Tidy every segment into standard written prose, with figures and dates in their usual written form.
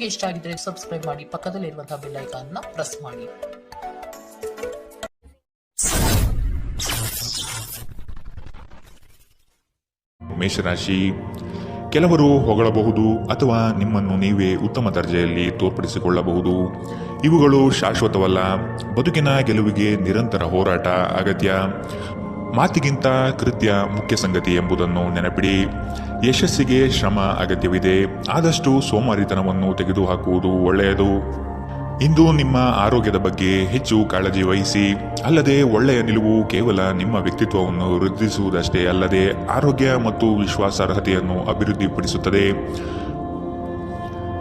ಇಷ್ಟ ಆಗಿದ್ರೆ ಸಬ್ಸ್ಕ್ರೈಬ್ ಮಾಡಿ, ಪಕ್ಕದಲ್ಲಿರುವಂತಹ ಬೆಲ್ ಐಕಾನ್ ನ ಪ್ರೆಸ್ ಮಾಡಿ. ಮೇಷರಾಶಿ, ಕೆಲವರು ಹೊಗಳಬಹುದು ಅಥವಾ ನಿಮ್ಮನ್ನು ನೀವೇ ಉತ್ತಮ ದರ್ಜೆಯಲ್ಲಿ ತೋರ್ಪಡಿಸಿಕೊಳ್ಳಬಹುದು. ಇವುಗಳು ಶಾಶ್ವತವಲ್ಲ. ಬದುಕಿನ ಗೆಲುವಿಗೆ ನಿರಂತರ ಹೋರಾಟ ಅಗತ್ಯ. ಮಾತಿಗಿಂತ ಕೃತ್ಯ ಮುಖ್ಯ ಸಂಗತಿ ಎಂಬುದನ್ನು ನೆನಪಿಡಿ. ಯಶಸ್ಸಿಗೆ ಶ್ರಮ ಅಗತ್ಯವಿದೆ. ಆದಷ್ಟು ಸೋಮಾರಿತನವನ್ನು ತೆಗೆದುಹಾಕುವುದು ಒಳ್ಳೆಯದು. ಇಂದು ನಿಮ್ಮ ಆರೋಗ್ಯದ ಬಗ್ಗೆ ಹೆಚ್ಚು ಕಾಳಜಿ ವಹಿಸಿ. ಅಲ್ಲದೆ ಒಳ್ಳೆಯ ನಿಲುವು ಕೇವಲ ನಿಮ್ಮ ವ್ಯಕ್ತಿತ್ವವನ್ನು ವೃದ್ಧಿಸುವುದಷ್ಟೇ ಅಲ್ಲದೆ ಆರೋಗ್ಯ ಮತ್ತು ವಿಶ್ವಾಸಾರ್ಹತೆಯನ್ನು ಅಭಿವೃದ್ಧಿಪಡಿಸುತ್ತದೆ.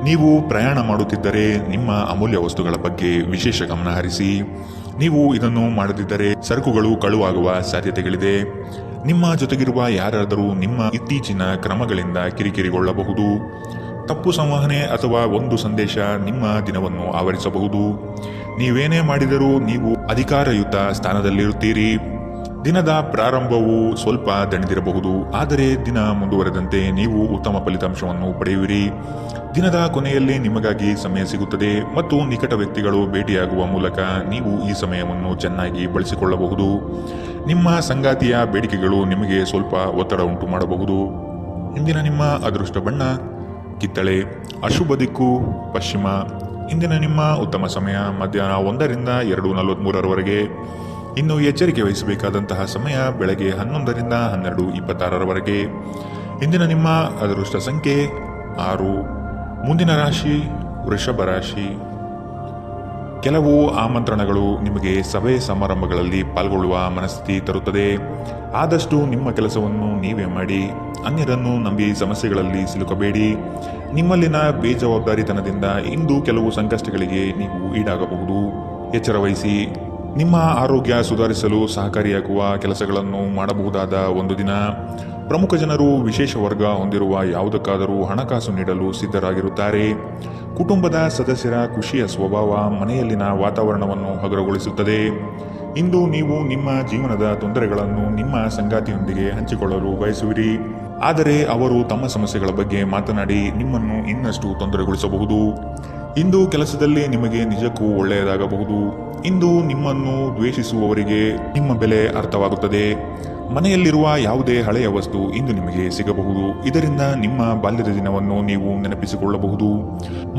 ನೀವು ಪ್ರಯಾಣ ಮಾಡುತ್ತಿದ್ದರೆ ನಿಮ್ಮ ಅಮೂಲ್ಯ ವಸ್ತುಗಳ ಬಗ್ಗೆ ವಿಶೇಷ ಗಮನ ಹರಿಸಿ. ನೀವು ಇದನ್ನು ಮಾಡದಿದ್ದರೆ ಸರಕುಗಳು ಕಳುವಾಗುವ ಸಾಧ್ಯತೆಗಳಿದೆ. ನಿಮ್ಮ ಜೊತೆಗಿರುವ ಯಾರಾದರೂ ನಿಮ್ಮ ಇತ್ತೀಚಿನ ಕ್ರಮಗಳಿಂದ ಕಿರಿಕಿರಿಗೊಳ್ಳಬಹುದು. ತಪ್ಪು ಸಂವಹನೆ ಅಥವಾ ಒಂದು ಸಂದೇಶ ನಿಮ್ಮ ದಿನವನ್ನು ಆವರಿಸಬಹುದು. ನೀವೇನೇ ಮಾಡಿದರೂ ನೀವು ಅಧಿಕಾರಯುತ ಸ್ಥಾನದಲ್ಲಿರುತ್ತೀರಿ. ದಿನದ ಪ್ರಾರಂಭವು ಸ್ವಲ್ಪ ದಣಿದಿರಬಹುದು, ಆದರೆ ದಿನ ಮುಂದುವರೆದಂತೆ ನೀವು ಉತ್ತಮ ಫಲಿತಾಂಶವನ್ನು ಪಡೆಯುವಿರಿ. ದಿನದ ಕೊನೆಯಲ್ಲಿ ನಿಮಗಾಗಿ ಸಮಯ ಸಿಗುತ್ತದೆ ಮತ್ತು ನಿಕಟ ವ್ಯಕ್ತಿಗಳು ಭೇಟಿಯಾಗುವ ಮೂಲಕ ನೀವು ಈ ಸಮಯವನ್ನು ಚೆನ್ನಾಗಿ ಬಳಸಿಕೊಳ್ಳಬಹುದು. ನಿಮ್ಮ ಸಂಗಾತಿಯ ಬೇಡಿಕೆಗಳು ನಿಮಗೆ ಸ್ವಲ್ಪ ಒತ್ತಡ ಉಂಟು ಮಾಡಬಹುದು. ಇಂದಿನ ನಿಮ್ಮ ಅದೃಷ್ಟ ಬಣ್ಣ ಕಿತ್ತಳೆ. ಅಶುಭ ದಿಕ್ಕು ಪಶ್ಚಿಮ. ಇಂದಿನ ನಿಮ್ಮ ಉತ್ತಮ ಸಮಯ ಮಧ್ಯಾಹ್ನ 1ರಿಂದ 2:43 ಇನ್ನು ಎಚ್ಚರಿಕೆ ವಹಿಸಬೇಕಾದಂತಹ ಸಮಯ ಬೆಳಗ್ಗೆ 11ರಿಂದ 12:26 ಇಂದಿನ ನಿಮ್ಮ ಅದೃಷ್ಟ ಸಂಖ್ಯೆ 6. ಮುಂದಿನ ರಾಶಿ ವೃಷಭ ರಾಶಿ. ಕೆಲವು ಆಮಂತ್ರಣಗಳು ನಿಮಗೆ ಸಭೆ ಸಮಾರಂಭಗಳಲ್ಲಿ ಪಾಲ್ಗೊಳ್ಳುವ ಮನಸ್ಥಿತಿ ತರುತ್ತದೆ. ಆದಷ್ಟು ನಿಮ್ಮ ಕೆಲಸವನ್ನು ನೀವೇ ಮಾಡಿ. ಅನ್ಯರನ್ನು ನಂಬಿ ಸಮಸ್ಯೆಗಳಲ್ಲಿ ಸಿಲುಕಬೇಡಿ. ನಿಮ್ಮಲ್ಲಿನ ಬೇಜವಾಬ್ದಾರಿತನದಿಂದ ಇಂದು ಕೆಲವು ಸಂಕಷ್ಟಗಳಿಗೆ ನೀವು ಈಡಾಗಬಹುದು. ಎಚ್ಚರ ವಹಿಸಿ. ನಿಮ್ಮ ಆರೋಗ್ಯ ಸುಧಾರಿಸಲು ಸಹಕಾರಿಯಾಗುವ ಕೆಲಸಗಳನ್ನು ಮಾಡಬಹುದಾದ ಒಂದು ದಿನ. ಪ್ರಮುಖ ಜನರು ವಿಶೇಷ ವರ್ಗ ಹೊಂದಿರುವ ಯಾವುದಕ್ಕಾದರೂ ಹಣಕಾಸು ನೀಡಲು ಸಿದ್ಧರಾಗಿರುತ್ತಾರೆ. ಕುಟುಂಬದ ಸದಸ್ಯರ ಖುಷಿಯ ಸ್ವಭಾವ ಮನೆಯಲ್ಲಿನ ವಾತಾವರಣವನ್ನು ಹಗುರಗೊಳಿಸುತ್ತದೆ. ಇಂದು ನೀವು ನಿಮ್ಮ ಜೀವನದ ತೊಂದರೆಗಳನ್ನು ನಿಮ್ಮ ಸಂಗಾತಿಯೊಂದಿಗೆ ಹಂಚಿಕೊಳ್ಳಲು ಬಯಸುವಿರಿ. ಆದರೆ ಅವರು ತಮ್ಮ ಸಮಸ್ಯೆಗಳ ಬಗ್ಗೆ ಮಾತನಾಡಿ ನಿಮ್ಮನ್ನು ಇನ್ನಷ್ಟು ತೊಂದರೆಗೊಳಿಸಬಹುದು. ಇಂದು ಕೆಲಸದಲ್ಲಿ ನಿಮಗೆ ನಿಜಕ್ಕೂ ಒಳ್ಳೆಯದಾಗಬಹುದು. ಇಂದು ನಿಮ್ಮನ್ನು ದ್ವೇಷಿಸುವವರಿಗೆ ನಿಮ್ಮ ಬೆಲೆ ಅರ್ಥವಾಗುತ್ತದೆ. ಮನೆಯಲ್ಲಿರುವ ಯಾವುದೇ ಹಳೆಯ ವಸ್ತು ಇಂದು ನಿಮಗೆ ಸಿಗಬಹುದು. ಇದರಿಂದ ನಿಮ್ಮ ಬಾಲ್ಯದ ದಿನವನ್ನು ನೀವು ನೆನಪಿಸಿಕೊಳ್ಳಬಹುದು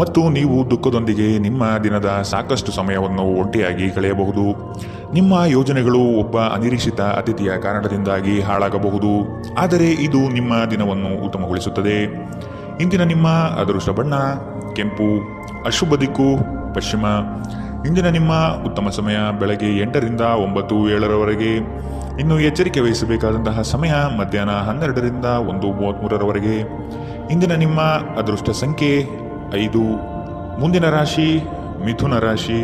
ಮತ್ತು ನೀವು ದುಃಖದೊಂದಿಗೆ ನಿಮ್ಮ ದಿನದ ಸಾಕಷ್ಟು ಸಮಯವನ್ನು ಒಂಟಿಯಾಗಿ ಕಳೆಯಬಹುದು. ನಿಮ್ಮ ಯೋಜನೆಗಳು ಒಬ್ಬ ಅನಿರೀಕ್ಷಿತ ಅತಿಥಿಯ ಕಾರಣದಿಂದಾಗಿ ಹಾಳಾಗಬಹುದು, ಆದರೆ ಇದು ನಿಮ್ಮ ದಿನವನ್ನು ಉತ್ತಮಗೊಳಿಸುತ್ತದೆ. ಇಂದಿನ ನಿಮ್ಮ ಅದೃಷ್ಟ ಬಣ್ಣ ಕೆಂಪು. ಅಶುಭ ದಿಕ್ಕು ಪಶ್ಚಿಮ. ಇಂದಿನ ನಿಮ್ಮ ಉತ್ತಮ ಸಮಯ ಬೆಳಗ್ಗೆ 8ರಿಂದ 9:07 ಇನ್ನು ಎಚ್ಚರಿಕೆ ವಹಿಸಬೇಕಾದಂತಹ ಸಮಯ ಮಧ್ಯಾಹ್ನ 12ರಿಂದ 1:33 ಇಂದಿನ ನಿಮ್ಮ ಅದೃಷ್ಟ ಸಂಖ್ಯೆ 5. ಮುಂದಿನ ರಾಶಿ ಮಿಥುನ ರಾಶಿ.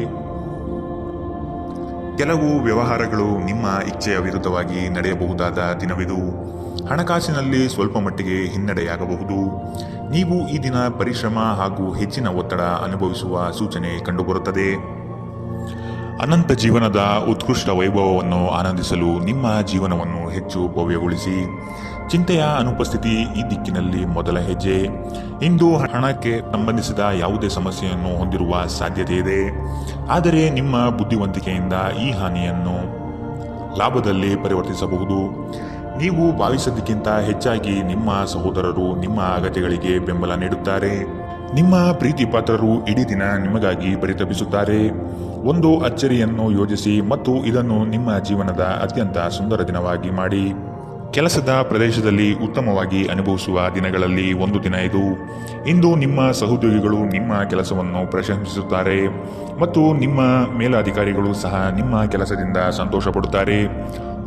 ಕೆಲವು ವ್ಯವಹಾರಗಳು ನಿಮ್ಮ ಇಚ್ಛೆಯ ವಿರುದ್ಧವಾಗಿ ನಡೆಯಬಹುದಾದ ದಿನವಿದು. ಹಣಕಾಸಿನಲ್ಲಿ ಸ್ವಲ್ಪ ಮಟ್ಟಿಗೆ ಹಿನ್ನಡೆಯಾಗಬಹುದು. ನೀವು ಈ ದಿನ ಪರಿಶ್ರಮ ಹಾಗೂ ಹೆಚ್ಚಿನ ಒತ್ತಡ ಅನುಭವಿಸುವ ಸೂಚನೆ ಕಂಡುಬರುತ್ತದೆ. ಅನಂತ ಜೀವನದ ಉತ್ಕೃಷ್ಟ ವೈಭವವನ್ನು ಆನಂದಿಸಲು ನಿಮ್ಮ ಜೀವನವನ್ನು ಹೆಚ್ಚು ಭವ್ಯಗೊಳಿಸಿ. ಚಿಂತೆಯ ಅನುಪಸ್ಥಿತಿ ಈ ದಿಕ್ಕಿನಲ್ಲಿ ಮೊದಲ ಹೆಜ್ಜೆ. ಇಂದು ಹಣಕ್ಕೆ ಸಂಬಂಧಿಸಿದ ಯಾವುದೇ ಸಮಸ್ಯೆಯನ್ನು ಹೊಂದಿರುವ ಸಾಧ್ಯತೆ ಇದೆ, ಆದರೆ ನಿಮ್ಮ ಬುದ್ಧಿವಂತಿಕೆಯಿಂದ ಈ ಹಾನಿಯನ್ನು ಲಾಭದಲ್ಲಿ ಪರಿವರ್ತಿಸಬಹುದು. ನೀವು ಭಾವಿಸಿದ್ದಕ್ಕಿಂತ ಹೆಚ್ಚಾಗಿ ನಿಮ್ಮ ಸಹೋದರರು ನಿಮ್ಮ ಅಗತ್ಯಗಳಿಗೆ ಬೆಂಬಲ ನೀಡುತ್ತಾರೆ. ನಿಮ್ಮ ಪ್ರೀತಿ ಪಾತ್ರರು ಇಡೀ ದಿನ ನಿಮಗಾಗಿ ಪರಿತಪಿಸುತ್ತಾರೆ. ಒಂದು ಅಚ್ಚರಿಯನ್ನು ಯೋಜಿಸಿ ಮತ್ತು ಇದನ್ನು ನಿಮ್ಮ ಜೀವನದ ಅತ್ಯಂತ ಸುಂದರ ದಿನವಾಗಿ ಮಾಡಿ. ಕೆಲಸದ ಪ್ರದೇಶದಲ್ಲಿ ಉತ್ತಮವಾಗಿ ಅನುಭವಿಸುವ ದಿನಗಳಲ್ಲಿ ಒಂದು ದಿನ ಇದು. ಇಂದು ನಿಮ್ಮ ಸಹೋದ್ಯೋಗಿಗಳು ನಿಮ್ಮ ಕೆಲಸವನ್ನು ಪ್ರಶಂಸಿಸುತ್ತಾರೆ ಮತ್ತು ನಿಮ್ಮ ಮೇಲಧಿಕಾರಿಗಳು ಸಹ ನಿಮ್ಮ ಕೆಲಸದಿಂದ ಸಂತೋಷ ಪಡುತ್ತಾರೆ.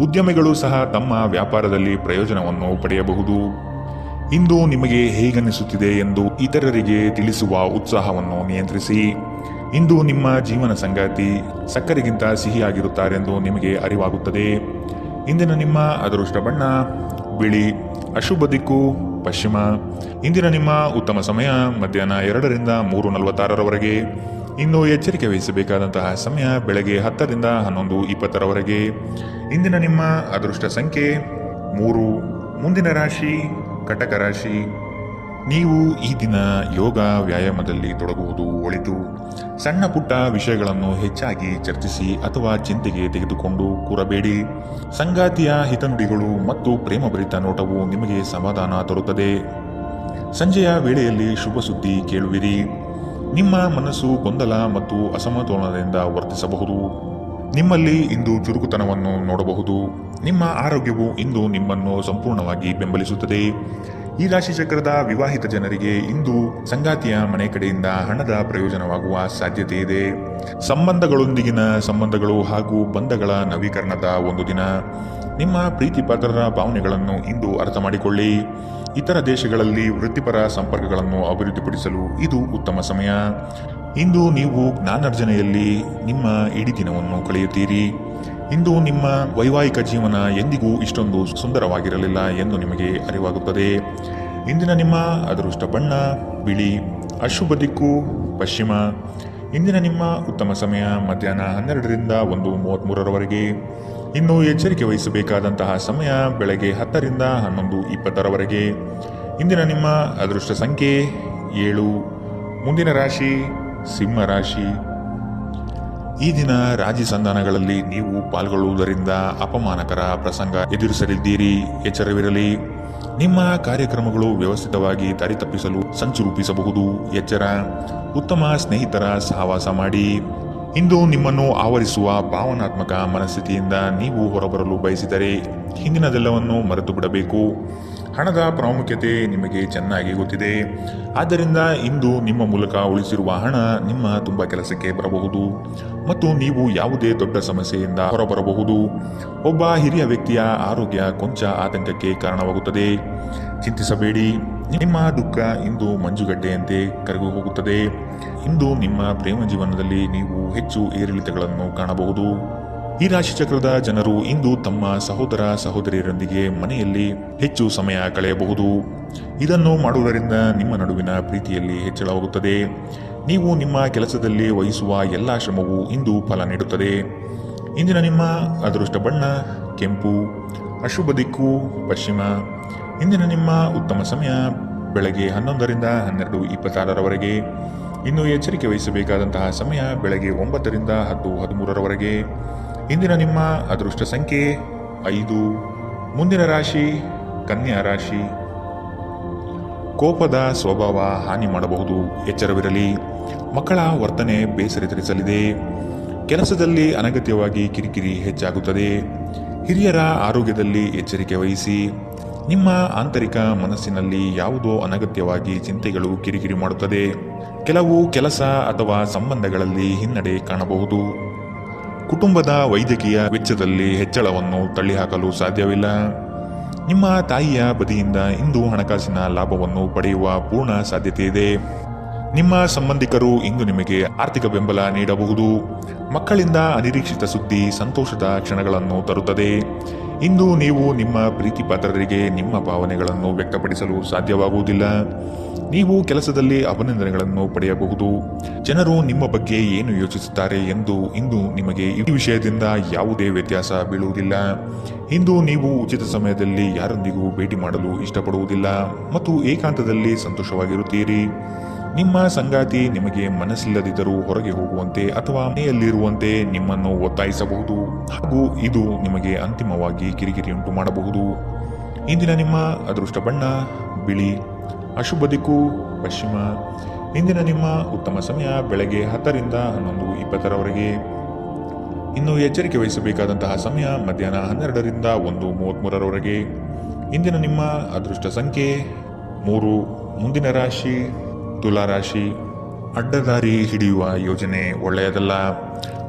ಉದ್ಯಮಿಗಳು ಸಹ ತಮ್ಮ ವ್ಯಾಪಾರದಲ್ಲಿ ಪ್ರಯೋಜನವನ್ನು ಪಡೆಯಬಹುದು. ಇಂದು ನಿಮಗೆ ಹೇಗನ್ನಿಸುತ್ತಿದೆ ಎಂದು ಇತರರಿಗೆ ತಿಳಿಸುವ ಉತ್ಸಾಹವನ್ನು ನಿಯಂತ್ರಿಸಿ. ಇಂದು ನಿಮ್ಮ ಜೀವನ ಸಂಗಾತಿ ಸಕ್ಕರೆಗಿಂತ ಸಿಹಿಯಾಗಿರುತ್ತಾರೆಂದು ನಿಮಗೆ ಅರಿವಾಗುತ್ತದೆ. ಇಂದಿನ ನಿಮ್ಮ ಅದೃಷ್ಟ ಬಣ್ಣ ಬಿಳಿ. ಅಶುಭ ದಿಕ್ಕು ಪಶ್ಚಿಮ. ಇಂದಿನ ನಿಮ್ಮ ಉತ್ತಮ ಸಮಯ ಮಧ್ಯಾಹ್ನ 2ರಿಂದ 3:46 ಇನ್ನು ಎಚ್ಚರಿಕೆ ವಹಿಸಬೇಕಾದಂತಹ ಸಮಯ ಬೆಳಗ್ಗೆ 10ರಿಂದ 11:20 ಇಂದಿನ ನಿಮ್ಮ ಅದೃಷ್ಟ ಸಂಖ್ಯೆ 3. ಮುಂದಿನ ರಾಶಿ ಕಟಕ ರಾಶಿ. ನೀವು ಈ ದಿನ ಯೋಗ ವ್ಯಾಯಾಮದಲ್ಲಿ ತೊಡಗುವುದು ಒಳಿತು. ಸಣ್ಣ ಪುಟ್ಟ ವಿಷಯಗಳನ್ನು ಹೆಚ್ಚಾಗಿ ಚರ್ಚಿಸಿ ಅಥವಾ ಚಿಂತೆಗೆ ತೆಗೆದುಕೊಂಡು ಕೂರಬೇಡಿ. ಸಂಗಾತಿಯ ಹಿತನುಡಿಗಳು ಮತ್ತು ಪ್ರೇಮಭರಿತ ನೋಟವು ನಿಮಗೆ ಸಮಾಧಾನ ತರುತ್ತದೆ. ಸಂಜೆಯ ವೇಳೆಯಲ್ಲಿ ಶುಭ ಸುದ್ದಿ ಕೇಳುವಿರಿ. ನಿಮ್ಮ ಮನಸ್ಸು ಗೊಂದಲ ಮತ್ತು ಅಸಮತೋಲನದಿಂದ ವರ್ತಿಸಬಹುದು. ನಿಮ್ಮಲ್ಲಿ ಇಂದು ಚುರುಕುತನವನ್ನು ನೋಡಬಹುದು. ನಿಮ್ಮ ಆರೋಗ್ಯವು ಇಂದು ನಿಮ್ಮನ್ನು ಸಂಪೂರ್ಣವಾಗಿ ಬೆಂಬಲಿಸುತ್ತದೆ. ಈ ರಾಶಿ ಚಕ್ರದ ವಿವಾಹಿತ ಜನರಿಗೆ ಇಂದು ಸಂಗಾತಿಯ ಮನೆ ಕಡೆಯಿಂದ ಹಣದ ಪ್ರಯೋಜನವಾಗುವ ಸಾಧ್ಯತೆ ಇದೆ. ಸಂಬಂಧಗಳೊಂದಿಗಿನ ಸಂಬಂಧಗಳು ಹಾಗೂ ಬಂಧಗಳ ನವೀಕರಣದ ಒಂದು ದಿನ. ನಿಮ್ಮ ಪ್ರೀತಿ ಪಾತ್ರರ ಭಾವನೆಗಳನ್ನು ಇಂದು ಅರ್ಥ ಮಾಡಿಕೊಳ್ಳಿ. ಇತರ ದೇಶಗಳಲ್ಲಿ ವೃತ್ತಿಪರ ಸಂಪರ್ಕಗಳನ್ನು ಅಭಿವೃದ್ಧಿಪಡಿಸಲು ಇದು ಉತ್ತಮ ಸಮಯ. ಇಂದು ನೀವು ಜ್ಞಾನಾರ್ಜನೆಯಲ್ಲಿ ನಿಮ್ಮ ಇಡೀ ದಿನವನ್ನು ಕಳೆಯುತ್ತೀರಿ. ಇಂದು ನಿಮ್ಮ ವೈವಾಹಿಕ ಜೀವನ ಎಂದಿಗೂ ಇಷ್ಟೊಂದು ಸುಂದರವಾಗಿರಲಿಲ್ಲ ಎಂದು ನಿಮಗೆ ಅರಿವಾಗುತ್ತದೆ. ಇಂದಿನ ನಿಮ್ಮ ಅದೃಷ್ಟ ಬಣ್ಣ ಬಿಳಿ. ಅಶುಭ ದಿಕ್ಕು ಪಶ್ಚಿಮ. ಇಂದಿನ ನಿಮ್ಮ ಉತ್ತಮ ಸಮಯ ಮಧ್ಯಾಹ್ನ 12ರಿಂದ 1:33ರವರೆಗೆ. ಇನ್ನು ಎಚ್ಚರಿಕೆ ವಹಿಸಬೇಕಾದಂತಹ ಸಮಯ ಬೆಳಗ್ಗೆ 10ರಿಂದ 11:20ರವರೆಗೆ. ಇಂದಿನ ನಿಮ್ಮ ಅದೃಷ್ಟ ಸಂಖ್ಯೆ 7. ಮುಂದಿನ ರಾಶಿ ಸಿಂಹ ರಾಶಿ. ಈ ದಿನ ರಾಜಿ ಸಂಧಾನಗಳಲ್ಲಿ ನೀವು ಪಾಲ್ಗೊಳ್ಳುವುದರಿಂದ ಅಪಮಾನಕರ ಪ್ರಸಂಗ ಎದುರಿಸಲಿದ್ದೀರಿ. ಎಚ್ಚರವಿರಲಿ. ನಿಮ್ಮ ಕಾರ್ಯಕ್ರಮಗಳು ವ್ಯವಸ್ಥಿತವಾಗಿ ದಾರಿ ತಪ್ಪಿಸಲು ಸಂಚು ರೂಪಿಸಬಹುದು. ಎಚ್ಚರ. ಉತ್ತಮ ಸ್ನೇಹಿತರ ಸಹವಾಸ ಮಾಡಿ. ಇಂದು ನಿಮ್ಮನ್ನು ಆವರಿಸುವ ಭಾವನಾತ್ಮಕ ಮನಸ್ಥಿತಿಯಿಂದ ನೀವು ಹೊರಬರಲು ಬಯಸಿದರೆ ಹಿಂದಿನದೆಲ್ಲವನ್ನು ಮರೆತು ಬಿಡಬೇಕು. ಹಣದ ಪ್ರಾಮುಖ್ಯತೆ ನಿಮಗೆ ಚೆನ್ನಾಗಿ ಗೊತ್ತಿದೆ. ಆದ್ದರಿಂದ ಇಂದು ನಿಮ್ಮ ಮೂಲಕ ಉಳಿಸಿರುವ ಹಣ ನಿಮ್ಮ ತುಂಬ ಕೆಲಸಕ್ಕೆ ಬರಬಹುದು ಮತ್ತು ನೀವು ಯಾವುದೇ ದೊಡ್ಡ ಸಮಸ್ಯೆಯಿಂದ ಹೊರಬರಬಹುದು. ಒಬ್ಬ ಹಿರಿಯ ವ್ಯಕ್ತಿಯ ಆರೋಗ್ಯ ಕೊಂಚ ಆತಂಕಕ್ಕೆ ಕಾರಣವಾಗುತ್ತದೆ. ಚಿಂತಿಸಬೇಡಿ. ನಿಮ್ಮ ದುಃಖ ಇಂದು ಮಂಜುಗಡ್ಡೆಯಂತೆ ಕರಗಿ ಹೋಗುತ್ತದೆ. ಇಂದು ನಿಮ್ಮ ಪ್ರೇಮ ಜೀವನದಲ್ಲಿ ನೀವು ಹೆಚ್ಚು ಏರಿಳಿತಗಳನ್ನು ಕಾಣಬಹುದು. ಈ ರಾಶಿಚಕ್ರದ ಜನರು ಇಂದು ತಮ್ಮ ಸಹೋದರ ಸಹೋದರಿಯರೊಂದಿಗೆ ಮನೆಯಲ್ಲಿ ಹೆಚ್ಚು ಸಮಯ ಕಳೆಯಬಹುದು. ಇದನ್ನು ಮಾಡುವುದರಿಂದ ನಿಮ್ಮ ನಡುವಿನ ಪ್ರೀತಿಯಲ್ಲಿ ಹೆಚ್ಚಳವಾಗುತ್ತದೆ. ನೀವು ನಿಮ್ಮ ಕೆಲಸದಲ್ಲಿ ವಹಿಸುವ ಎಲ್ಲ ಶ್ರಮವು ಇಂದು ಫಲ ನೀಡುತ್ತದೆ. ಇಂದಿನ ನಿಮ್ಮ ಅದೃಷ್ಟ ಬಣ್ಣ ಕೆಂಪು. ಅಶುಭ ದಿಕ್ಕು ಪಶ್ಚಿಮ. ಇಂದಿನ ನಿಮ್ಮ ಉತ್ತಮ ಸಮಯ ಬೆಳಗ್ಗೆ 11ರಿಂದ 12:26ರವರೆಗೆ. ಇನ್ನು ಎಚ್ಚರಿಕೆ ವಹಿಸಬೇಕಾದಂತಹ ಸಮಯ ಬೆಳಗ್ಗೆ 9ರಿಂದ 10:13ರವರೆಗೆ. ಇಂದಿನ ನಿಮ್ಮ ಅದೃಷ್ಟ ಸಂಖ್ಯೆ 5. ಮುಂದಿನ ರಾಶಿ ಕನ್ಯಾ ರಾಶಿ. ಕೋಪದ ಸ್ವಭಾವ ಹಾನಿ ಮಾಡಬಹುದು. ಎಚ್ಚರವಿರಲಿ. ಮಕ್ಕಳ ವರ್ತನೆ ಬೇಸರ ತರಿಸಲಿದೆ. ಕೆಲಸದಲ್ಲಿ ಅನಗತ್ಯವಾಗಿ ಕಿರಿಕಿರಿ ಹೆಚ್ಚಾಗುತ್ತದೆ. ಹಿರಿಯರ ಆರೋಗ್ಯದಲ್ಲಿ ಎಚ್ಚರಿಕೆ ವಹಿಸಿ. ನಿಮ್ಮ ಆಂತರಿಕ ಮನಸ್ಸಿನಲ್ಲಿ ಯಾವುದೋ ಅನಗತ್ಯವಾಗಿ ಚಿಂತೆಗಳು ಕಿರಿಕಿರಿ ಮಾಡುತ್ತದೆ. ಕೆಲವು ಕೆಲಸ ಅಥವಾ ಸಂಬಂಧಗಳಲ್ಲಿ ಹಿನ್ನಡೆ ಕಾಣಬಹುದು. ಕುಟುಂಬದ ವೈದ್ಯಕೀಯ ವೆಚ್ಚದಲ್ಲಿ ಹೆಚ್ಚಳವನ್ನು ತಳ್ಳಿಹಾಕಲು ಸಾಧ್ಯವಿಲ್ಲ. ನಿಮ್ಮ ತಾಯಿಯ ಬದಿಯಿಂದ ಇಂದು ಹಣಕಾಸಿನ ಲಾಭವನ್ನು ಪಡೆಯುವ ಪೂರ್ಣ ಸಾಧ್ಯತೆ ಇದೆ. ನಿಮ್ಮ ಸಂಬಂಧಿಕರು ಇಂದು ನಿಮಗೆ ಆರ್ಥಿಕ ಬೆಂಬಲ ನೀಡಬಹುದು. ಮಕ್ಕಳಿಂದ ಅನಿರೀಕ್ಷಿತ ಸುದ್ದಿ ಸಂತೋಷದ ಕ್ಷಣಗಳನ್ನು ತರುತ್ತದೆ. ಇಂದು ನೀವು ನಿಮ್ಮ ಪ್ರೀತಿ ಪಾತ್ರರಿಗೆ ನಿಮ್ಮ ಭಾವನೆಗಳನ್ನು ವ್ಯಕ್ತಪಡಿಸಲು ಸಾಧ್ಯವಾಗುವುದಿಲ್ಲ. ನೀವು ಕೆಲಸದಲ್ಲಿ ಅಭಿನಂದನೆಗಳನ್ನು ಪಡೆಯಬಹುದು. ಜನರು ನಿಮ್ಮ ಬಗ್ಗೆ ಏನು ಯೋಚಿಸುತ್ತಾರೆ ಎಂದು ಇಂದು ನಿಮಗೆ ಈ ವಿಷಯದಿಂದ ಯಾವುದೇ ವ್ಯತ್ಯಾಸ ಬೀಳುವುದಿಲ್ಲ. ಇಂದು ನೀವು ಉಚಿತ ಸಮಯದಲ್ಲಿ ಯಾರೊಂದಿಗೂ ಭೇಟಿ ಮಾಡಲು ಇಷ್ಟಪಡುವುದಿಲ್ಲ ಮತ್ತು ಏಕಾಂತದಲ್ಲಿ ಸಂತೋಷವಾಗಿರುತ್ತೀರಿ. ನಿಮ್ಮ ಸಂಗಾತಿ ನಿಮಗೆ ಮನಸ್ಸಿಲ್ಲದಿದ್ದರೂ ಹೊರಗೆ ಹೋಗುವಂತೆ ಅಥವಾ ಮನೆಯಲ್ಲಿರುವಂತೆ ನಿಮ್ಮನ್ನು ಒತ್ತಾಯಿಸಬಹುದು ಹಾಗೂ ಇದು ನಿಮಗೆ ಅಂತಿಮವಾಗಿ ಕಿರಿಕಿರಿಯುಂಟು ಮಾಡಬಹುದು. ಇಂದಿನ ನಿಮ್ಮ ಅದೃಷ್ಟ ಬಣ್ಣ ಬಿಳಿ. ಅಶುಭ ದಿಕ್ಕು ಪಶ್ಚಿಮ. ಇಂದಿನ ನಿಮ್ಮ ಉತ್ತಮ ಸಮಯ ಬೆಳಗ್ಗೆ 10ರಿಂದ 11:20ರವರೆಗೆ. ಇನ್ನು ಎಚ್ಚರಿಕೆ ವಹಿಸಬೇಕಾದಂತಹ ಸಮಯ ಮಧ್ಯಾಹ್ನ 12ರಿಂದ 1:33ರವರೆಗೆ. ಇಂದಿನ ನಿಮ್ಮ ಅದೃಷ್ಟ ಸಂಖ್ಯೆ 3. ಮುಂದಿನ ರಾಶಿ ತುಲಾರಾಶಿ. ಅಡ್ಡದಾರಿ ಹಿಡಿಯುವ ಯೋಜನೆ ಒಳ್ಳೆಯದಲ್ಲ.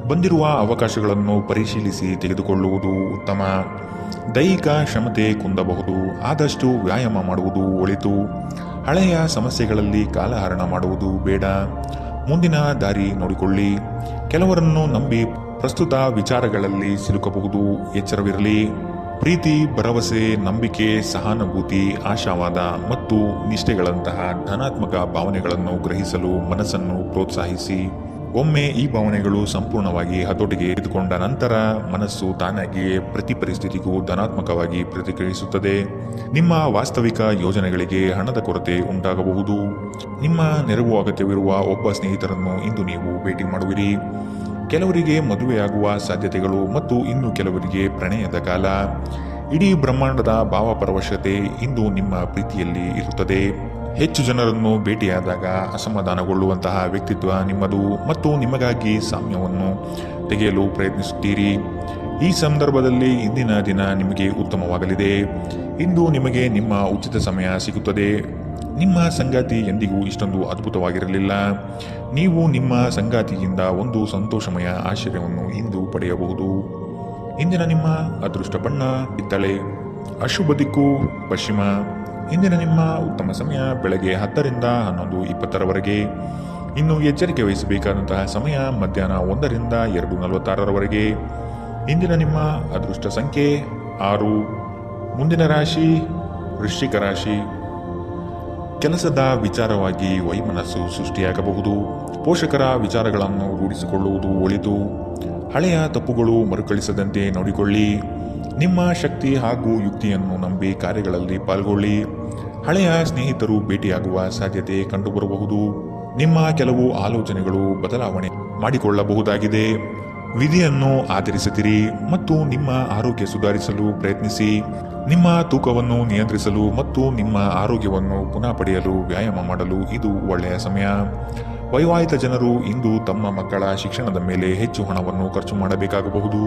ಬಂದಿರುವ ಅವಕಾಶಗಳನ್ನು ಪರಿಶೀಲಿಸಿ ತೆಗೆದುಕೊಳ್ಳುವುದು ಉತ್ತಮ. ದೈಹಿಕ ಕ್ಷಮತೆ ಕುಂದಬಹುದು. ಆದಷ್ಟು ವ್ಯಾಯಾಮ ಮಾಡುವುದು ಒಳಿತು. ಹಳೆಯ ಸಮಸ್ಯೆಗಳಲ್ಲಿ ಕಾಲಹರಣ ಮಾಡುವುದು ಬೇಡ. ಮುಂದಿನ ದಾರಿ ನೋಡಿಕೊಳ್ಳಿ. ಕೆಲವರನ್ನು ನಂಬಿ ಪ್ರಸ್ತುತ ವಿಚಾರಗಳಲ್ಲಿ ಸಿಲುಕಬಹುದು. ಎಚ್ಚರವಿರಲಿ. ಪ್ರೀತಿ, ಭರವಸೆ, ನಂಬಿಕೆ, ಸಹಾನುಭೂತಿ, ಆಶಾವಾದ ಮತ್ತು ನಿಷ್ಠೆಗಳಂತಹ ಧನಾತ್ಮಕ ಭಾವನೆಗಳನ್ನು ಗ್ರಹಿಸಲು ಮನಸ್ಸನ್ನು ಪ್ರೋತ್ಸಾಹಿಸಿ. ಒಮ್ಮೆ ಈ ಭಾವನೆಗಳು ಸಂಪೂರ್ಣವಾಗಿ ಹತೋಟಿಗೆ ತೆಗೆದುಕೊಂಡ ನಂತರ ಮನಸ್ಸು ತಾನಾಗಿಯೇ ಪ್ರತಿ ಪರಿಸ್ಥಿತಿಗೂ ಧನಾತ್ಮಕವಾಗಿ ಪ್ರತಿಕ್ರಿಯಿಸುತ್ತದೆ. ನಿಮ್ಮ ವಾಸ್ತವಿಕ ಯೋಜನೆಗಳಿಗೆ ಹಣದ ಕೊರತೆ ಉಂಟಾಗಬಹುದು. ನಿಮ್ಮ ನೆರವು ಅಗತ್ಯವಿರುವ ಒಬ್ಬ ಸ್ನೇಹಿತರನ್ನು ಇಂದು ನೀವು ಭೇಟಿ ಮಾಡುವಿರಿ. ಕೆಲವರಿಗೆ ಮದುವೆಯಾಗುವ ಸಾಧ್ಯತೆಗಳು ಮತ್ತು ಇನ್ನು ಕೆಲವರಿಗೆ ಪ್ರಣಯದ ಕಾಲ. ಇಡೀ ಬ್ರಹ್ಮಾಂಡದ ಭಾವಪರವಶತೆ ಇಂದು ನಿಮ್ಮ ಪ್ರೀತಿಯಲ್ಲಿ ಇರುತ್ತದೆ. ಹೆಚ್ಚು ಜನರನ್ನು ಭೇಟಿಯಾದಾಗ ಅಸಮಾಧಾನಗೊಳ್ಳುವಂತಹ ವ್ಯಕ್ತಿತ್ವ ನಿಮ್ಮದು ಮತ್ತು ನಿಮಗಾಗಿ ಸಾಮ್ಯವನ್ನು ತೆಗೆಯಲು ಪ್ರಯತ್ನಿಸುತ್ತೀರಿ. ಈ ಸಂದರ್ಭದಲ್ಲಿ ಇಂದಿನ ದಿನ ನಿಮಗೆ ಉತ್ತಮವಾಗಲಿದೆ. ಇಂದು ನಿಮಗೆ ನಿಮ್ಮ ಉಚಿತ ಸಮಯ ಸಿಗುತ್ತದೆ. ನಿಮ್ಮ ಸಂಗಾತಿ ಎಂದಿಗೂ ಇಷ್ಟೊಂದು ಅದ್ಭುತವಾಗಿರಲಿಲ್ಲ. ನೀವು ನಿಮ್ಮ ಸಂಗಾತಿಯಿಂದ ಒಂದು ಸಂತೋಷಮಯ ಆಶ್ಚರ್ಯವನ್ನು ಇಂದು ಪಡೆಯಬಹುದು. ಇಂದಿನ ನಿಮ್ಮ ಅದೃಷ್ಟ ಬಣ್ಣ ಕಿತ್ತಳೆ. ಅಶುಭ ದಿಕ್ಕು ಪಶ್ಚಿಮ. ಇಂದಿನ ನಿಮ್ಮ ಉತ್ತಮ ಸಮಯ ಬೆಳಗ್ಗೆ 10 ರಿಂದ 11:20ರವರೆಗೆ. ಇನ್ನು ಎಚ್ಚರಿಕೆ ವಹಿಸಬೇಕಾದಂತಹ ಸಮಯ ಮಧ್ಯಾಹ್ನ 1 ರಿಂದ 2:46ರವರೆಗೆ. ಇಂದಿನ ನಿಮ್ಮ ಅದೃಷ್ಟ ಸಂಖ್ಯೆ 6. ಮುಂದಿನ ರಾಶಿ ವೃಶ್ಚಿಕ ರಾಶಿ. ಕೆಲಸದ ವಿಚಾರವಾಗಿ ವೈಮನಸ್ಸು ಸೃಷ್ಟಿಯಾಗಬಹುದು. ಪೋಷಕರ ವಿಚಾರಗಳನ್ನು ರೂಢಿಸಿಕೊಳ್ಳುವುದು ಒಳಿತು. ಹಳೆಯ ತಪ್ಪುಗಳು ಮರುಕಳಿಸದಂತೆ ನೋಡಿಕೊಳ್ಳಿ. ನಿಮ್ಮ ಶಕ್ತಿ ಹಾಗೂ ಯುಕ್ತಿಯನ್ನು ನಂಬಿ ಕಾರ್ಯಗಳಲ್ಲಿ ಪಾಲ್ಗೊಳ್ಳಿ. ಹಳೆಯ ಸ್ನೇಹಿತರು ಭೇಟಿಯಾಗುವ ಸಾಧ್ಯತೆ ಕಂಡುಬರಬಹುದು. ನಿಮ್ಮ ಕೆಲವು ಆಲೋಚನೆಗಳು ಬದಲಾವಣೆ ಮಾಡಿಕೊಳ್ಳಬಹುದಾಗಿದೆ. ವಿಧಿಯನ್ನು ಆಧರಿಸುತ್ತಿರಿ ಮತ್ತು ನಿಮ್ಮ ಆರೋಗ್ಯ ಸುಧಾರಿಸಲು ಪ್ರಯತ್ನಿಸಿ. ನಿಮ್ಮ ತೂಕವನ್ನು ನಿಯಂತ್ರಿಸಲು ಮತ್ತು ನಿಮ್ಮ ಆರೋಗ್ಯವನ್ನು ಪುನಃ ಪಡೆಯಲು ವ್ಯಾಯಾಮ ಮಾಡಲು ಇದು ಒಳ್ಳೆಯ ಸಮಯ. ವೈವಾಹಿಕ ಜನರು ಇಂದು ತಮ್ಮ ಮಕ್ಕಳ ಶಿಕ್ಷಣದ ಮೇಲೆ ಹೆಚ್ಚು ಹಣವನ್ನು ಖರ್ಚು ಮಾಡಬೇಕಾಗಬಹುದು.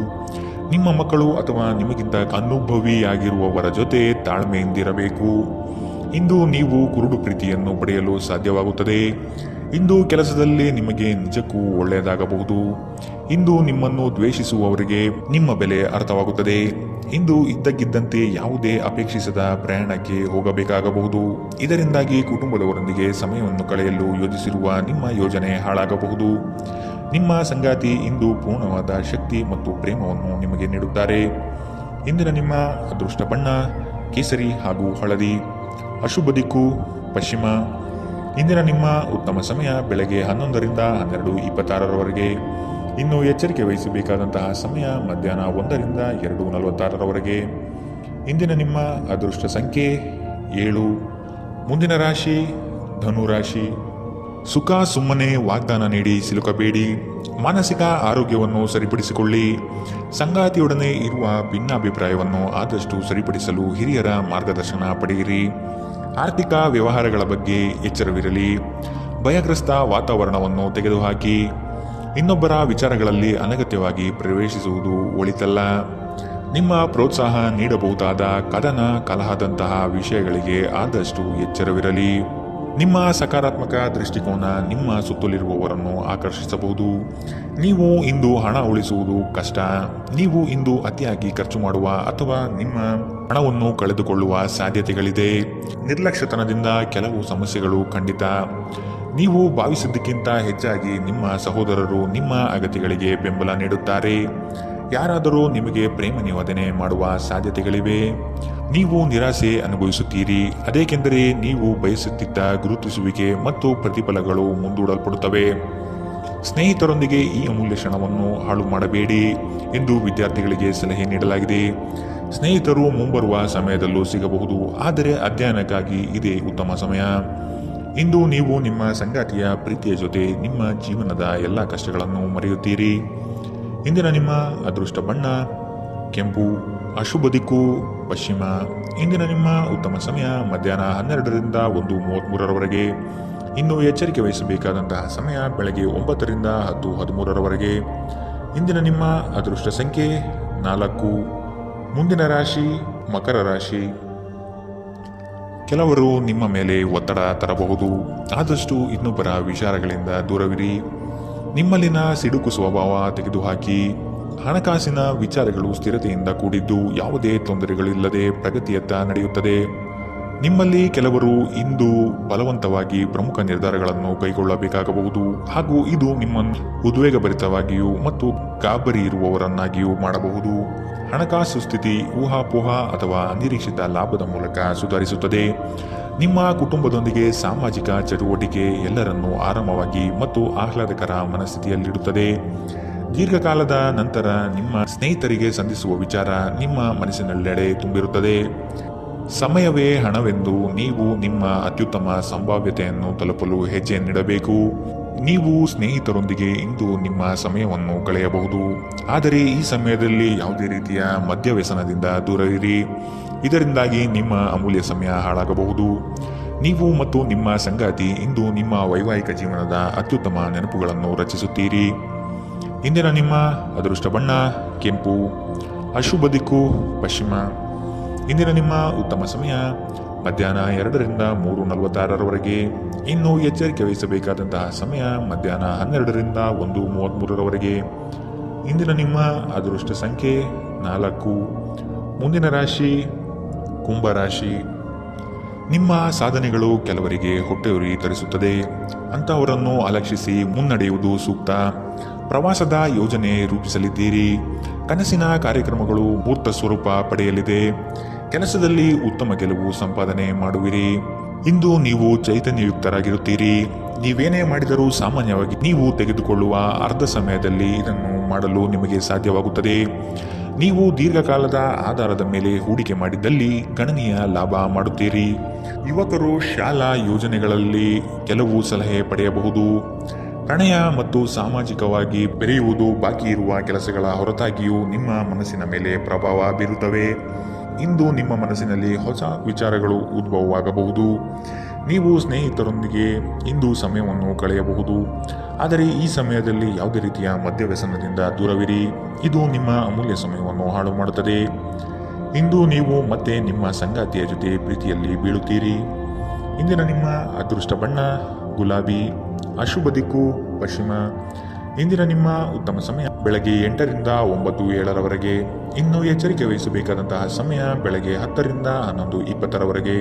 ನಿಮ್ಮ ಮಕ್ಕಳು ಅಥವಾ ನಿಮಗಿಂತ ಅನುಭವಿಯಾಗಿರುವವರ ಜೊತೆ ತಾಳ್ಮೆಯಿಂದಿರಬೇಕು. ಇಂದು ನೀವು ಕುರುಡು ಪ್ರೀತಿಯನ್ನು ಪಡೆಯಲು ಸಾಧ್ಯವಾಗುತ್ತದೆ. ಇಂದು ಕೆಲಸದಲ್ಲಿ ನಿಮಗೆ ನಿಜಕ್ಕೂ ಒಳ್ಳೆಯದಾಗಬಹುದು. ಇಂದು ನಿಮ್ಮನ್ನು ದ್ವೇಷಿಸುವವರಿಗೆ ನಿಮ್ಮ ಬೆಲೆ ಅರ್ಥವಾಗುತ್ತದೆ. ಇಂದು ಇದ್ದಕ್ಕಿದ್ದಂತೆ ಯಾವುದೇ ಅಪೇಕ್ಷಿಸದ ಪ್ರಯಾಣಕ್ಕೆ ಹೋಗಬೇಕಾಗಬಹುದು. ಇದರಿಂದಾಗಿ ಕುಟುಂಬದವರೊಂದಿಗೆ ಸಮಯವನ್ನು ಕಳೆಯಲು ಯೋಜಿಸಿರುವ ನಿಮ್ಮ ಯೋಜನೆ ಹಾಳಾಗಬಹುದು. ನಿಮ್ಮ ಸಂಗಾತಿ ಇಂದು ಪೂರ್ಣವಾದ ಶಕ್ತಿ ಮತ್ತು ಪ್ರೇಮವನ್ನು ನಿಮಗೆ ನೀಡುತ್ತಾರೆ. ಇಂದಿನ ನಿಮ್ಮ ಅದೃಷ್ಟ ಬಣ್ಣ ಕೇಸರಿ ಹಾಗೂ ಹಳದಿ. ಅಶುಭ ದಿಕ್ಕು ಪಶ್ಚಿಮ. ಇಂದಿನ ನಿಮ್ಮ ಉತ್ತಮ ಸಮಯ ಬೆಳಗ್ಗೆ 11 ರಿಂದ 12:26ರವರೆಗೆ. ಇನ್ನು ಎಚ್ಚರಿಕೆ ವಹಿಸಬೇಕಾದಂತಹ ಸಮಯ ಮಧ್ಯಾಹ್ನ 1 ರಿಂದ 2:46ರವರೆಗೆ. ಇಂದಿನ ನಿಮ್ಮ ಅದೃಷ್ಟ ಸಂಖ್ಯೆ 7. ಮುಂದಿನ ರಾಶಿ ಧನು ರಾಶಿ. ಸುಖ ಸುಮ್ಮನೆ ವಾಗ್ದಾನ ನೀಡಿ ಸಿಲುಕಬೇಡಿ. ಮಾನಸಿಕ ಆರೋಗ್ಯವನ್ನು ಸರಿಪಡಿಸಿಕೊಳ್ಳಿ. ಸಂಗಾತಿಯೊಡನೆ ಇರುವ ಭಿನ್ನಾಭಿಪ್ರಾಯವನ್ನು ಆದಷ್ಟು ಸರಿಪಡಿಸಲು ಹಿರಿಯರ ಮಾರ್ಗದರ್ಶನ ಪಡೆಯಿರಿ. ಆರ್ಥಿಕ ವ್ಯವಹಾರಗಳ ಬಗ್ಗೆ ಎಚ್ಚರವಿರಲಿ. ಭಯಗ್ರಸ್ತ ವಾತಾವರಣವನ್ನು ತೆಗೆದುಹಾಕಿ. ಇನ್ನೊಬ್ಬರ ವಿಚಾರಗಳಲ್ಲಿ ಅನಗತ್ಯವಾಗಿ ಪ್ರವೇಶಿಸುವುದು ಒಳಿತಲ್ಲ. ನಿಮ್ಮ ಪ್ರೋತ್ಸಾಹ ನೀಡಬಹುದಾದ ಕದನ ಕಲಹದಂತಹ ವಿಷಯಗಳಿಗೆ ಆದಷ್ಟು ಎಚ್ಚರವಿರಲಿ. ನಿಮ್ಮ ಸಕಾರಾತ್ಮಕ ದೃಷ್ಟಿಕೋನ ನಿಮ್ಮ ಸುತ್ತಲಿರುವವರನ್ನು ಆಕರ್ಷಿಸಬಹುದು. ನೀವು ಇಂದು ಹಣ ಉಳಿಸುವುದು ಕಷ್ಟ. ನೀವು ಇಂದು ಅತಿಯಾಗಿ ಖರ್ಚು ಮಾಡುವ ಅಥವಾ ನಿಮ್ಮ ಹಣವನ್ನು ಕಳೆದುಕೊಳ್ಳುವ ಸಾಧ್ಯತೆಗಳಿದೆ. ನಿರ್ಲಕ್ಷ್ಯತನದಿಂದ ಕೆಲವು ಸಮಸ್ಯೆಗಳು ಖಂಡಿತ. ನೀವು ಭಾವಿಸಿದ್ದಕ್ಕಿಂತ ಹೆಚ್ಚಾಗಿ ನಿಮ್ಮ ಸಹೋದರರು ನಿಮ್ಮ ಅಗತ್ಯಗಳಿಗೆ ಬೆಂಬಲ ನೀಡುತ್ತಾರೆ. ಯಾರಾದರೂ ನಿಮಗೆ ಪ್ರೇಮ ನಿವೇದನೆ ಮಾಡುವ ಸಾಧ್ಯತೆಗಳಿವೆ. ನೀವು ನಿರಾಸೆ ಅನುಭವಿಸುತ್ತೀರಿ. ಅದೇಕೆಂದರೆ ನೀವು ಬಯಸುತ್ತಿದ್ದ ಗುರುತಿಸುವಿಕೆ ಮತ್ತು ಪ್ರತಿಫಲಗಳು ಮುಂದೂಡಲ್ಪಡುತ್ತವೆ. ಸ್ನೇಹಿತರೊಂದಿಗೆ ಈ ಅಮೂಲ್ಯ ಕ್ಷಣವನ್ನು ಹಾಳು ಮಾಡಬೇಡಿ ಎಂದು ವಿದ್ಯಾರ್ಥಿಗಳಿಗೆ ಸಲಹೆ ನೀಡಲಾಗಿದೆ. ಸ್ನೇಹಿತರು ಮುಂಬರುವ ಸಮಯದಲ್ಲೂ ಸಿಗಬಹುದು, ಆದರೆ ಅಧ್ಯಯನಕ್ಕಾಗಿ ಇದೇ ಉತ್ತಮ ಸಮಯ. ಇಂದು ನೀವು ನಿಮ್ಮ ಸಂಗಾತಿಯ ಪ್ರೀತಿಯ ಜೊತೆ ನಿಮ್ಮ ಜೀವನದ ಎಲ್ಲ ಕಷ್ಟಗಳನ್ನು ಮರೆಯುತ್ತೀರಿ. ಇಂದಿನ ನಿಮ್ಮ ಅದೃಷ್ಟ ಬಣ್ಣ ಕೆಂಪು. ಅಶುಭ ದಿಕ್ಕು ಪಶ್ಚಿಮ. ಇಂದಿನ ನಿಮ್ಮ ಉತ್ತಮ ಸಮಯ ಮಧ್ಯಾಹ್ನ 12 ರಿಂದ 1:33ರವರೆಗೆ. ಇನ್ನು ಎಚ್ಚರಿಕೆ ವಹಿಸಬೇಕಾದಂತಹ ಸಮಯ ಬೆಳಗ್ಗೆ 9 ರಿಂದ 10:13ರವರೆಗೆ. ಇಂದಿನ ನಿಮ್ಮ ಅದೃಷ್ಟ ಸಂಖ್ಯೆ 4. ಮುಂದಿನ ರಾಶಿ ಮಕರ ರಾಶಿ. ಕೆಲವರು ನಿಮ್ಮ ಮೇಲೆ ಒತ್ತಡ ತರಬಹುದು. ಆದಷ್ಟು ಇನ್ನೊಬ್ಬರ ವಿಚಾರಗಳಿಂದ ದೂರವಿರಿ. ನಿಮ್ಮಲ್ಲಿನ ಸಿಡುಕು ಸ್ವಭಾವ ತೆಗೆದುಹಾಕಿ. ಹಣಕಾಸಿನ ವಿಚಾರಗಳು ಸ್ಥಿರತೆಯಿಂದ ಕೂಡಿದ್ದು ಯಾವುದೇ ತೊಂದರೆಗಳಿಲ್ಲದೆ ಪ್ರಗತಿಯತ್ತ ನಡೆಯುತ್ತದೆ. ನಿಮ್ಮಲ್ಲಿ ಕೆಲವರು ಇಂದು ಬಲವಂತವಾಗಿ ಪ್ರಮುಖ ನಿರ್ಧಾರಗಳನ್ನು ಕೈಗೊಳ್ಳಬೇಕಾಗಬಹುದು ಹಾಗೂ ಇದು ನಿಮ್ಮನ್ನು ಉದ್ವೇಗಭರಿತವಾಗಿಯೂ ಮತ್ತು ಗಾಬರಿ ಇರುವವರನ್ನಾಗಿಯೂ ಮಾಡಬಹುದು. ಹಣಕಾಸು ಸ್ಥಿತಿ ಊಹಾಪೋಹ ಅಥವಾ ಅನಿರೀಕ್ಷಿತ ಲಾಭದ ಮೂಲಕ ಸುಧಾರಿಸುತ್ತದೆ. ನಿಮ್ಮ ಕುಟುಂಬದೊಂದಿಗೆ ಸಾಮಾಜಿಕ ಚಟುವಟಿಕೆ ಎಲ್ಲರನ್ನೂ ಆರಾಮವಾಗಿ ಮತ್ತು ಆಹ್ಲಾದಕರ ಮನಸ್ಥಿತಿಯಲ್ಲಿಡುತ್ತದೆ. ದೀರ್ಘಕಾಲದ ನಂತರ ನಿಮ್ಮ ಸ್ನೇಹಿತರಿಗೆ ಸಂಧಿಸುವ ವಿಚಾರ ನಿಮ್ಮ ಮನಸ್ಸಿನೆಲ್ಲೆಡೆ ತುಂಬಿರುತ್ತದೆ. ಸಮಯವೇ ಹಣವೆಂದು ನೀವು ನಿಮ್ಮ ಅತ್ಯುತ್ತಮ ಸಂಭಾವ್ಯತೆಯನ್ನು ತಲುಪಲು ಹೆಜ್ಜೆಯನ್ನಿಡಬೇಕು. ನೀವು ಸ್ನೇಹಿತರೊಂದಿಗೆ ಇಂದು ನಿಮ್ಮ ಸಮಯವನ್ನು ಕಳೆಯಬಹುದು, ಆದರೆ ಈ ಸಮಯದಲ್ಲಿ ಯಾವುದೇ ರೀತಿಯ ಮದ್ಯವ್ಯಸನದಿಂದ ದೂರವಿರಿ. ಇದರಿಂದಾಗಿ ನಿಮ್ಮ ಅಮೂಲ್ಯ ಸಮಯ ಹಾಳಾಗಬಹುದು. ನೀವು ಮತ್ತು ನಿಮ್ಮ ಸಂಗಾತಿ ಇಂದು ನಿಮ್ಮ ವೈವಾಹಿಕ ಜೀವನದ ಅತ್ಯುತ್ತಮ ನೆನಪುಗಳನ್ನು ರಚಿಸುತ್ತೀರಿ. ಇಂದಿನ ನಿಮ್ಮ ಅದೃಷ್ಟ ಬಣ್ಣ ಕೆಂಪು, ಅಶುಭ ದಿಕ್ಕು ಪಶ್ಚಿಮ. ಇಂದಿನ ನಿಮ್ಮ ಉತ್ತಮ ಸಮಯ ಮಧ್ಯಾಹ್ನ 2ರಿಂದ 3:46ರವರೆಗೆ. ಇನ್ನು ಎಚ್ಚರಿಕೆ ವಹಿಸಬೇಕಾದಂತಹ ಸಮಯ ಮಧ್ಯಾಹ್ನ 12ರಿಂದ 1:33ರವರೆಗೆ. ಇಂದಿನ ನಿಮ್ಮ ಅದೃಷ್ಟ ಸಂಖ್ಯೆ 4. ಮುಂದಿನ ರಾಶಿ ಕುಂಭರಾಶಿ. ನಿಮ್ಮ ಸಾಧನೆಗಳು ಕೆಲವರಿಗೆ ಹೊಟ್ಟೆಯುರಿ ತರಿಸುತ್ತದೆ. ಅಂತಹವರನ್ನು ಅಲಕ್ಷಿಸಿ ಮುನ್ನಡೆಯುವುದು ಸೂಕ್ತ. ಪ್ರವಾಸದ ಯೋಜನೆ ರೂಪಿಸಲಿದ್ದೀರಿ. ಕನಸಿನ ಕಾರ್ಯಕ್ರಮಗಳು ಮೂರ್ತ ಸ್ವರೂಪ ಪಡೆಯಲಿದೆ. ಕೆಲಸದಲ್ಲಿ ಉತ್ತಮ ಗೆಲುವು ಸಂಪಾದನೆ ಮಾಡುವಿರಿ. ಇಂದು ನೀವು ಚೈತನ್ಯಯುಕ್ತರಾಗಿರುತ್ತೀರಿ. ನೀವೇನೇ ಮಾಡಿದರೂ ಸಾಮಾನ್ಯವಾಗಿ ನೀವು ತೆಗೆದುಕೊಳ್ಳುವ ಅರ್ಧ ಸಮಯದಲ್ಲಿ ಇದನ್ನು ಮಾಡಲು ನಿಮಗೆ ಸಾಧ್ಯವಾಗುತ್ತದೆ. ನೀವು ದೀರ್ಘಕಾಲದ ಆಧಾರದ ಮೇಲೆ ಹೂಡಿಕೆ ಮಾಡಿದ್ದಲ್ಲಿ ಗಣನೀಯ ಲಾಭ ಮಾಡುತ್ತೀರಿ. ಯುವಕರು ಶಾಲಾ ಯೋಜನೆಗಳಲ್ಲಿ ಕೆಲವು ಸಲಹೆ ಪಡೆಯಬಹುದು. ಪ್ರಣಯ ಮತ್ತು ಸಾಮಾಜಿಕವಾಗಿ ಬೆರೆಯುವುದು ಬಾಕಿ ಇರುವ ಕೆಲಸಗಳ ಹೊರತಾಗಿಯೂ ನಿಮ್ಮ ಮನಸ್ಸಿನ ಮೇಲೆ ಪ್ರಭಾವ ಬೀರುತ್ತವೆ. ಇಂದು ನಿಮ್ಮ ಮನಸ್ಸಿನಲ್ಲಿ ಹೊಸ ವಿಚಾರಗಳು ಉದ್ಭವವಾಗಬಹುದು. ನೀವು ಸ್ನೇಹಿತರೊಂದಿಗೆ ಇಂದು ಸಮಯವನ್ನು ಕಳೆಯಬಹುದು, ಆದರೆ ಈ ಸಮಯದಲ್ಲಿ ಯಾವುದೇ ರೀತಿಯ ಮದ್ಯವ್ಯಸನದಿಂದ ದೂರವಿರಿ. ಇದು ನಿಮ್ಮ ಅಮೂಲ್ಯ ಸಮಯವನ್ನು ಹಾಳು ಮಾಡುತ್ತದೆ. ಇಂದು ನೀವು ಮತ್ತೆ ನಿಮ್ಮ ಸಂಗಾತಿಯ ಜೊತೆ ಪ್ರೀತಿಯಲ್ಲಿ ಬೀಳುತ್ತೀರಿ. ಇಂದಿನ ನಿಮ್ಮ ಅದೃಷ್ಟ ಬಣ್ಣ ಗುಲಾಬಿ, ಅಶುಭ ದಿಕ್ಕು ಪಶ್ಚಿಮ. ಇಂದಿನ ನಿಮ್ಮ ಉತ್ತಮ ಸಮಯ ಬೆಳಗ್ಗೆ 8ರಿಂದ 9:07ರವರೆಗೆ. ಇನ್ನು ಎಚ್ಚರಿಕೆ ವಹಿಸಬೇಕಾದಂತಹ ಸಮಯ ಬೆಳಗ್ಗೆ 10ರಿಂದ 11:20ರವರೆಗೆ.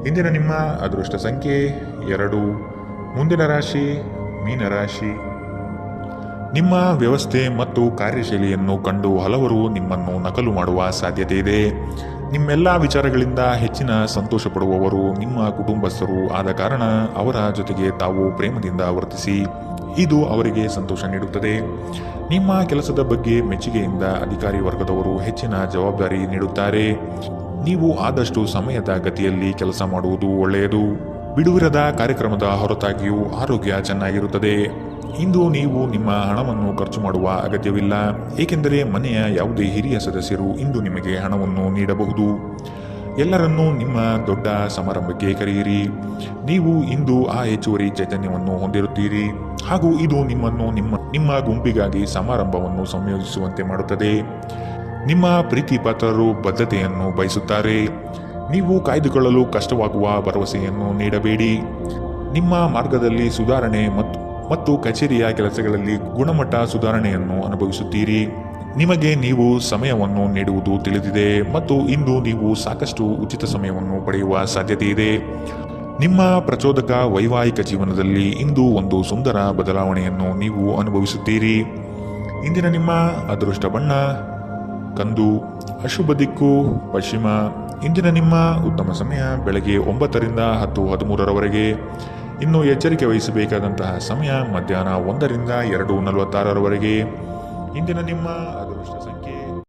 ಇಂದಿನ ನಿಮ್ಮ ಅದೃಷ್ಟ ಸಂಖ್ಯೆ 2. ಮುಂದಿನ ರಾಶಿ ಮೀನರಾಶಿ. ನಿಮ್ಮ ವ್ಯವಸ್ಥೆ ಮತ್ತು ಕಾರ್ಯಶೈಲಿಯನ್ನು ಕಂಡು ಹಲವರು ನಿಮ್ಮನ್ನು ನಕಲು ಮಾಡುವ ಸಾಧ್ಯತೆ ಇದೆ. ನಿಮ್ಮೆಲ್ಲ ವಿಚಾರಗಳಿಂದ ಹೆಚ್ಚಿನ ಸಂತೋಷ ಪಡುವವರು ನಿಮ್ಮ ಕುಟುಂಬಸ್ಥರು ಆದ ಕಾರಣ ಅವರ ಜೊತೆಗೆ ತಾವು ಪ್ರೇಮದಿಂದ ವರ್ತಿಸಿ. ಇದು ಅವರಿಗೆ ಸಂತೋಷ ನೀಡುತ್ತದೆ. ನಿಮ್ಮ ಕೆಲಸದ ಬಗ್ಗೆ ಮೆಚ್ಚುಗೆಯಿಂದ ಅಧಿಕಾರಿ ವರ್ಗದವರು ಹೆಚ್ಚಿನ ಜವಾಬ್ದಾರಿ ನೀಡುತ್ತಾರೆ. ನೀವು ಆದಷ್ಟು ಸಮಯದ ಗತಿಯಲ್ಲಿ ಕೆಲಸ ಮಾಡುವುದು ಒಳ್ಳೆಯದು. ಬಿಡುವಿರದ ಕಾರ್ಯಕ್ರಮದ ಹೊರತಾಗಿಯೂ ಆರೋಗ್ಯ ಚೆನ್ನಾಗಿರುತ್ತದೆ. ಇಂದು ನೀವು ನಿಮ್ಮ ಹಣವನ್ನು ಖರ್ಚು ಮಾಡುವ ಅಗತ್ಯವಿಲ್ಲ, ಏಕೆಂದರೆ ಮನೆಯ ಯಾವುದೇ ಹಿರಿಯ ಸದಸ್ಯರು ಇಂದು ನಿಮಗೆ ಹಣವನ್ನು ನೀಡಬಹುದು. ಎಲ್ಲರನ್ನೂ ನಿಮ್ಮ ದೊಡ್ಡ ಸಮಾರಂಭಕ್ಕೆ ಕರೆಯಿರಿ. ನೀವು ಇಂದು ಆ ಹೆಚ್ಚುವರಿ ಚೈತನ್ಯವನ್ನು ಹೊಂದಿರುತ್ತೀರಿ ಹಾಗೂ ಇದು ನಿಮ್ಮನ್ನು ನಿಮ್ಮ ಗುಂಪಿಗಾಗಿ ಸಮಾರಂಭವನ್ನು ಸಂಯೋಜಿಸುವಂತೆ ಮಾಡುತ್ತದೆ. ನಿಮ್ಮ ಪ್ರೀತಿ ಪಾತ್ರರು ಬದ್ಧತೆಯನ್ನು ಬಯಸುತ್ತಾರೆ. ನೀವು ಕಾಯ್ದುಕೊಳ್ಳಲು ಕಷ್ಟವಾಗುವ ಭರವಸೆಯನ್ನು ನೀಡಬೇಡಿ. ನಿಮ್ಮ ಮಾರ್ಗದಲ್ಲಿ ಸುಧಾರಣೆ ಮತ್ತು ಕಚೇರಿಯ ಕೆಲಸಗಳಲ್ಲಿ ಗುಣಮಟ್ಟ ಸುಧಾರಣೆಯನ್ನು ಅನುಭವಿಸುತ್ತೀರಿ. ನಿಮಗೆ ನೀವು ಸಮಯವನ್ನು ನೀಡುವುದು ತಿಳಿದಿದೆ ಮತ್ತು ಇಂದು ನೀವು ಸಾಕಷ್ಟು ಉಚಿತ ಸಮಯವನ್ನು ಪಡೆಯುವ ಸಾಧ್ಯತೆ ಇದೆ. ನಿಮ್ಮ ಪ್ರಚೋದಕ ವೈವಾಹಿಕ ಜೀವನದಲ್ಲಿ ಇಂದು ಒಂದು ಸುಂದರ ಬದಲಾವಣೆಯನ್ನು ನೀವು ಅನುಭವಿಸುತ್ತೀರಿ. ಇಂದಿನ ನಿಮ್ಮ ಅದೃಷ್ಟ ಬಣ್ಣ ಕಂದು, ಅಶುಭ ದಿಕ್ಕು ಪಶ್ಚಿಮ. ಇಂದಿನ ನಿಮ್ಮ ಉತ್ತಮ ಸಮಯ ಬೆಳಗ್ಗೆ 9ರಿಂದ 10:13ರವರೆಗೆ. ಇನ್ನು ಎಚ್ಚರಿಕೆ ವಹಿಸಬೇಕಾದಂತಹ ಸಮಯ ಮಧ್ಯಾಹ್ನ 1ರಿಂದ 2:46ರವರೆಗೆ. ಇಂದಿನ ನಿಮ್ಮ ಅದೃಷ್ಟ ಸಂಖ್ಯೆ